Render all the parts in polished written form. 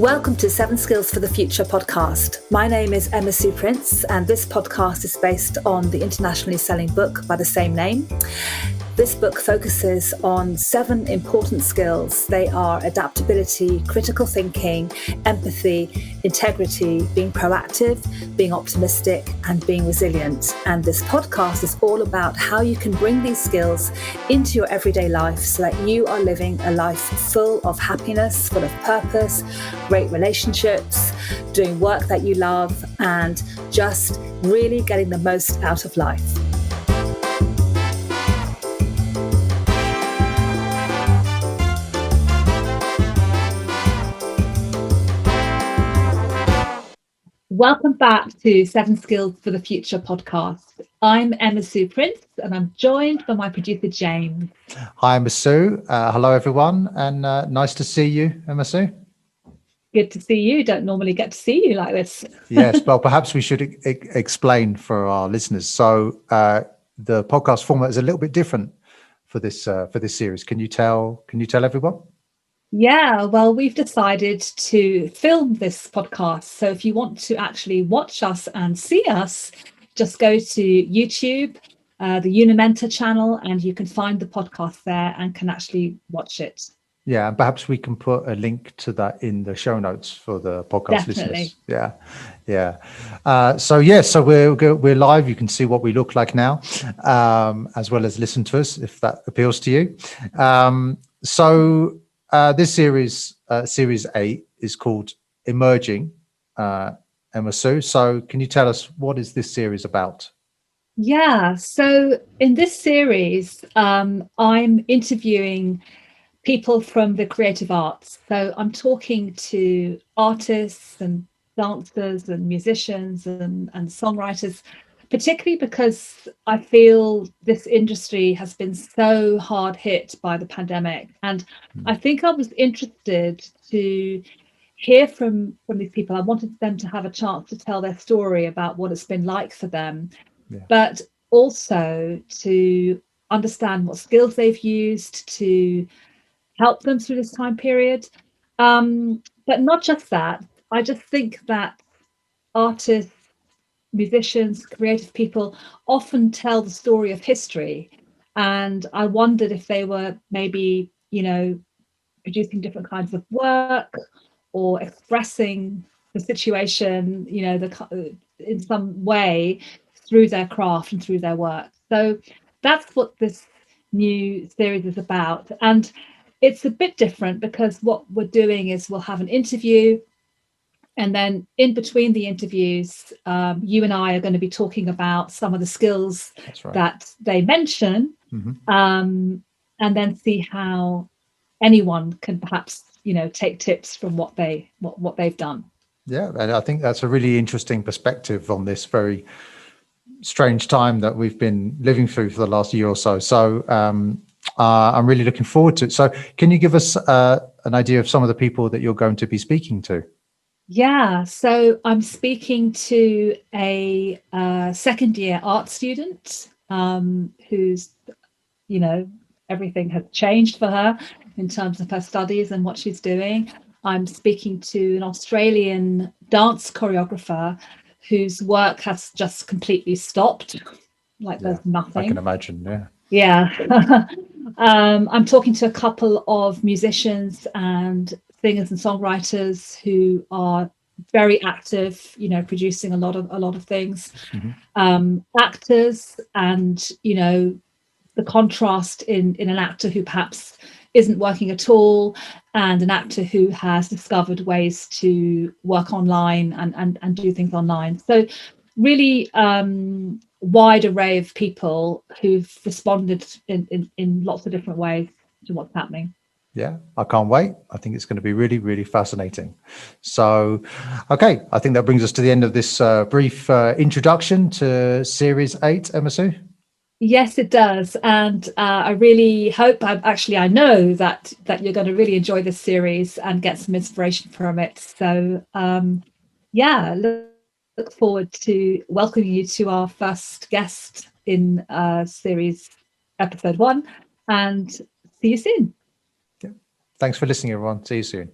Welcome to 7 Skills for the Future podcast. My name is Emma Sue Prince, and this podcast is based on the internationally selling book by the same name. This book focuses on 7 important skills. They are adaptability, critical thinking, empathy, integrity, being proactive, being optimistic, and being resilient. And this podcast is all about how you can bring these skills into your everyday life so that you are living a life full of happiness, full of purpose, great relationships, doing work that you love, and just really getting the most out of life. Welcome back to 7 Skills for the Future podcast. I'm Emma Sue Prince, and I'm joined by my producer, James. Hi, Emma Sue. Hello, everyone, and nice to see you, Emma Sue. Good to see you. Don't normally get to see you like this. Yes, well, perhaps we should explain for our listeners. So the podcast format is a little bit different for this series. Can you tell everyone? Yeah, well, we've decided to film this podcast. So if you want to actually watch us and see us, just go to YouTube, the Unimenta channel, and you can find the podcast there and can actually watch it. Yeah, and perhaps we can put a link to that in the show notes for the podcast listeners. Yeah. So we're live. You can see what we look like now, as well as listen to us if that appeals to you. This series 8 is called Emerging, Emma Sue. So can you tell us, what is this series about? Yeah, so in this series, I'm interviewing people from the creative arts. So I'm talking to artists and dancers and musicians and songwriters, particularly because I feel this industry has been so hard hit by the pandemic. And I think I was interested to hear from these people. I wanted them to have a chance to tell their story about what it's been like for them, but also to understand what skills they've used to help them through this time period. But not just that. I just think that artists, musicians, creative people often tell the story of history, and I wondered if they were maybe producing different kinds of work or expressing the situation in some way through their craft and through their work. So that's what this new series is about, and it's a bit different because what we're doing is we'll have an interview. And then in between the interviews, you and I are going to be talking about some of the skills that they mention, and then see how anyone can perhaps, take tips from what they've done. Yeah, and I think that's a really interesting perspective on this very strange time that we've been living through for the last year or so. So I'm really looking forward to it. So can you give us an idea of some of the people that you're going to be speaking to? Yeah, so I'm speaking to a second year art student who's, everything has changed for her in terms of her studies and what she's doing. I'm speaking to an Australian dance choreographer whose work has just completely stopped. There's nothing. I can imagine, Yeah. I'm talking to a couple of musicians and singers and songwriters who are very active, producing a lot of things. Actors, and the contrast in an actor who perhaps isn't working at all, and an actor who has discovered ways to work online and do things online. So really wide array of people who've responded in lots of different ways to what's happening. Yeah, I can't wait. I think it's going to be really, really fascinating. So, okay, I think that brings us to the end of this brief introduction to Series 8, Emma Sue. Yes, it does. And I really hope, I know that you're going to really enjoy this series and get some inspiration from it. So, look forward to welcoming you to our first guest in series episode 1, and see you soon. Thanks for listening, everyone. See you soon.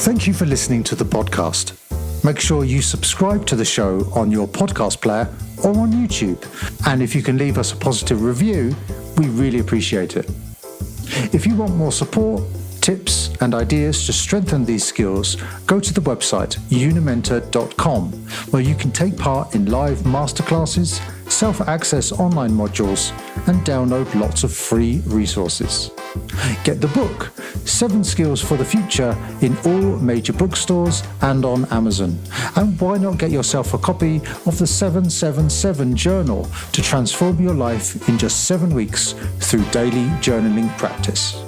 Thank you for listening to the podcast. Make sure you subscribe to the show on your podcast player or on YouTube. And if you can leave us a positive review, we really appreciate it. If you want more support, tips and ideas to strengthen these skills, go to the website unimentor.com, where you can take part in live masterclasses, self-access online modules, and download lots of free resources. Get the book, 7 Skills for the Future, in all major bookstores and on Amazon. And why not get yourself a copy of the 777 Journal to transform your life in just 7 weeks through daily journaling practice.